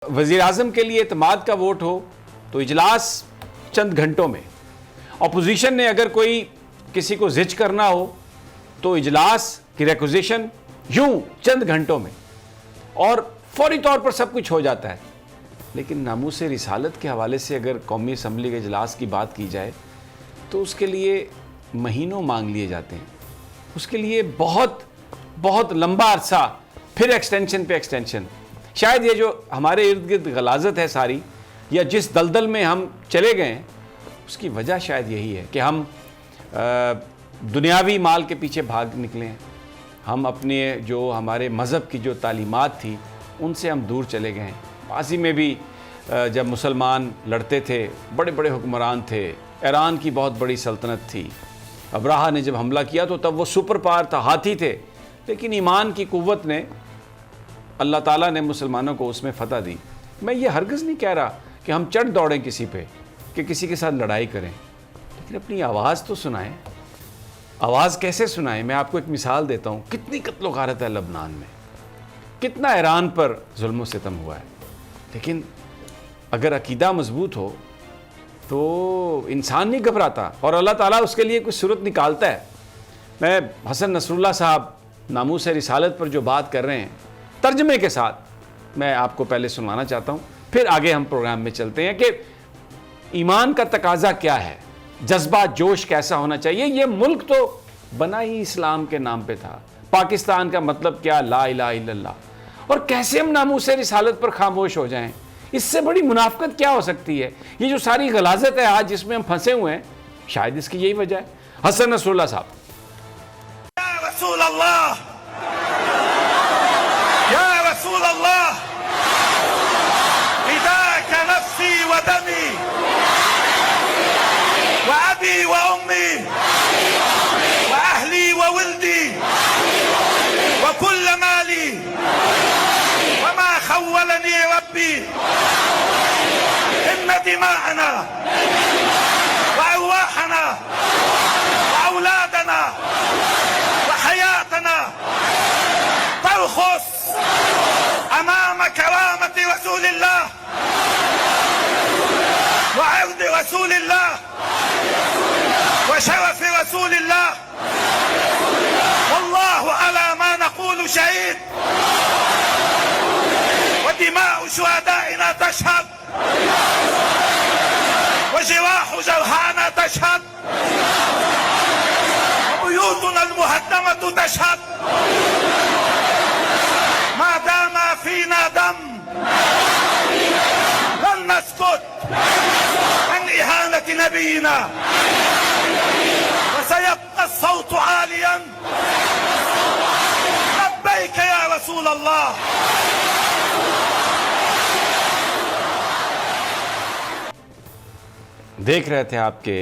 वज़ीर आज़म के लिए एतमाद का वोट हो तो इजलास चंद घंटों में, अपोजिशन ने अगर कोई किसी को जिच करना हो तो इजलास की रिक्विजिशन यूं चंद घंटों में और फौरी तौर पर सब कुछ हो जाता है। लेकिन नामूस रिसालत के हवाले से अगर कौमी असम्बली के इजलास की बात की जाए तो उसके लिए महीनों मांग लिए जाते हैं, उसके लिए बहुत बहुत लंबा अरसा, फिर एक्सटेंशन पे एक्सटेंशन। शायद ये जो हमारे इर्द गिर्द गलाजत है सारी, या जिस दलदल में हम चले गए हैं, उसकी वजह शायद यही है कि हम दुनियावी माल के पीछे भाग निकले हैं। हम अपने जो हमारे मज़हब की जो तालीमात थी उनसे हम दूर चले गए हैं। माज़ी में भी जब मुसलमान लड़ते थे, बड़े बड़े हुक्मरान थे, ईरान की बहुत बड़ी सल्तनत थी, अब्राहा ने जब हमला किया तो तब वो सुपर पावर था, हाथी थे, लेकिन ईमान की कुव्वत ने, अल्लाह ताला ने मुसलमानों को उसमें फ़तह दी। मैं ये हरगिज़ नहीं कह रहा कि हम चढ़ दौड़ें किसी पे, कि किसी के साथ लड़ाई करें, लेकिन अपनी आवाज़ तो सुनाएं। आवाज़ कैसे सुनाएं? मैं आपको एक मिसाल देता हूँ। कितनी कत्ल व गारत है लबनान में, कितना ईरान पर जुल्म सितम हुआ है, लेकिन अगर अकीदा मजबूत हो तो इंसान नहीं घबराता और अल्लाह ताला उसके लिए कुछ सूरत निकालता है। मैं हसन नसरुल्लाह साहब नामूस रिसालत पर जो बात कर रहे हैं, तर्जमे के साथ मैं आपको पहले सुनाना चाहता हूँ, फिर आगे हम प्रोग्राम में चलते हैं कि ईमान का तकाजा क्या है, जज्बा जोश कैसा होना चाहिए। ये मुल्क तो बना ही इस्लाम के नाम पे था। पाकिस्तान का मतलब क्या? ला इलाहा इल्लल्लाह। और कैसे हम नामूस रिसालत पर खामोश हो जाएं? इससे बड़ी मुनाफकत क्या हो सकती है? ये जो सारी गलाजत है आज जिसमें हम फंसे हुए हैं, शायद इसकी यही वजह है। हसन नसरुल्लाह साहब। या रसूल अल्लाह, या रसूल अल्लाह, फिदाका नफ्सी व दमी व अबी व उम्मी व अहली व वल्दी व कुल्ल माली व मा खव्वलनी रब्बी इन दिमाअना व अरवाहना व औलादना وحياتنا ترخص أمام كرامة رسول الله وعرض رسول الله وشرف رسول الله، والله على ما نقول شهيد، ودماء شهدائنا تشهد، وجراح جرحانا تشهد، بيوتنا المهدمة تشهد. ما دام فينا دم لن نسكت عن إهانة نبينا، وسيبقى الصوت عاليا لبيك يا رسول الله. देख रहे थे आपके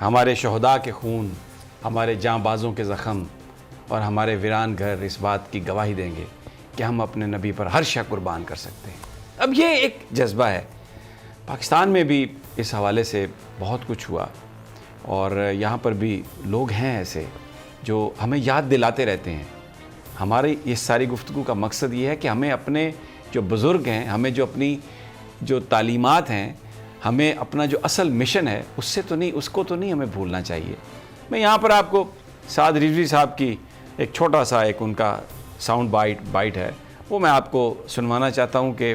हमारे शहदा के खून, हमारे जांबाज़ों के ज़ख़म और हमारे वीरान घर इस बात की गवाही देंगे कि हम अपने नबी पर हर शय कुर्बान कर सकते हैं। अब ये एक जज्बा है। पाकिस्तान में भी इस हवाले से बहुत कुछ हुआ और यहाँ पर भी लोग हैं ऐसे जो हमें याद दिलाते रहते हैं। हमारी इस सारी गुफ्तगू का मकसद ये है कि हमें अपने जो बुज़ुर्ग हैं, हमें जो अपनी जो तालीमात हैं, हमें अपना जो असल मिशन है उससे तो नहीं, उसको तो नहीं हमें भूलना चाहिए। मैं यहाँ पर आपको साद रिजवी साहब की एक छोटा सा एक उनका साउंड बाइट है, वो मैं आपको सुनवाना चाहता हूँ कि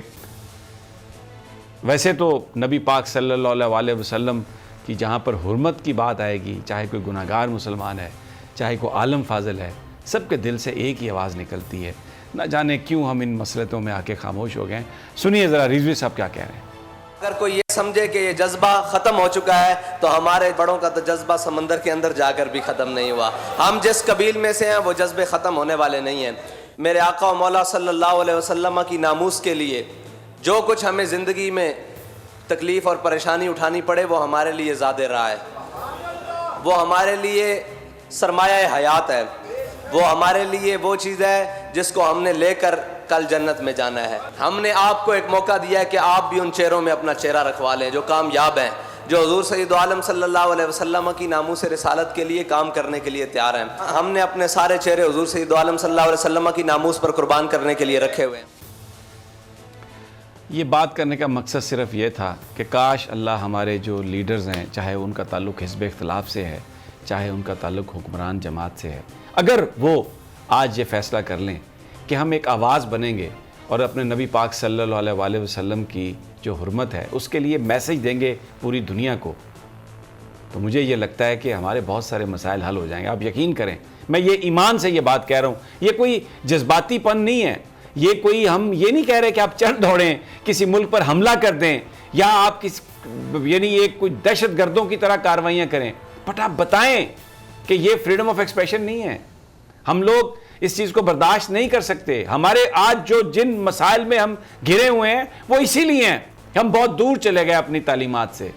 वैसे तो नबी पाक सल्लल्लाहु अलैहि वसल्लम की जहाँ पर हुर्मत की बात आएगी, चाहे कोई गुनाहगार मुसलमान है, चाहे कोई आलम फाजिल है, सबके दिल से एक ही आवाज़ निकलती है। न जाने क्यों हम इन मसलतों में आके खामोश हो गए। सुनिए ज़रा रिजवी साहब क्या कह रहे हैं। अगर कोई ये समझे कि ये जज्बा ख़त्म हो चुका है तो हमारे बड़ों का तो जज्बा समंदर के अंदर जाकर भी ख़त्म नहीं हुआ। हम जिस कबील में से हैं वो जज्बे ख़त्म होने वाले नहीं हैं। मेरे आका और मौला सल्लल्लाहु अलैहि वसल्लम की नामूस के लिए जो कुछ हमें ज़िंदगी में तकलीफ़ और परेशानी उठानी पड़े वो हमारे लिए ज़ादे राह है, वो हमारे लिए सरमाया हयात है, वो हमारे लिए वो चीज़ है जिसको हमने लेकर कल जन्नत में जाना है। हमने आपको एक मौका दिया है कि आप भी उन चेहरों में अपना चेहरा रखवा लें जो कामयाब हैं, जो हुज़ूर सय्यद आलम सल्लल्लाहु अलैहि वसल्लम की नामूस रिसालत के लिए काम करने के लिए तैयार हैं। हमने अपने सारे चेहरे हुज़ूर सय्यद आलम सल्लल्लाहु अलैहि वसल्लम की नामूस पर कुर्बान करने के लिए रखे हुए हैं। یہ بات کرنے کا مقصد صرف یہ تھا کہ کاش اللہ ہمارے جو لیڈرز ہیں، چاہے ان کا تعلق حزب اختلاف سے ہے، چاہے ان کا تعلق حکمران جماعت سے ہے، اگر وہ آج یہ فیصلہ کر لیں کہ ہم ایک آواز بنیں گے اور اپنے نبی پاک صلی اللہ علیہ وآلہ وسلم کی جو حرمت ہے اس کے لیے میسج دیں گے پوری دنیا کو، تو مجھے یہ لگتا ہے کہ ہمارے بہت سارے مسائل حل ہو جائیں گے. آپ یقین کریں، میں یہ ایمان سے یہ بات کہہ رہا ہوں، یہ کوئی جذباتی پن نہیں ہے، یہ کوئی ہم یہ نہیں کہہ رہے کہ آپ چل دوڑیں کسی ملک پر حملہ کر دیں یا آپ یعنی ایک کوئی دہشت گردوں کی طرح کاروائیاں کریں، بٹ آپ بتائیں کہ یہ فریڈم آف ایکسپریشن نہیں ہے. ہم لوگ اس چیز کو برداشت نہیں کر سکتے. ہمارے آج جو جن مسائل میں ہم گھرے ہوئے ہیں وہ اسی لیے ہیں، ہم بہت دور چلے گئے اپنی تعلیمات سے.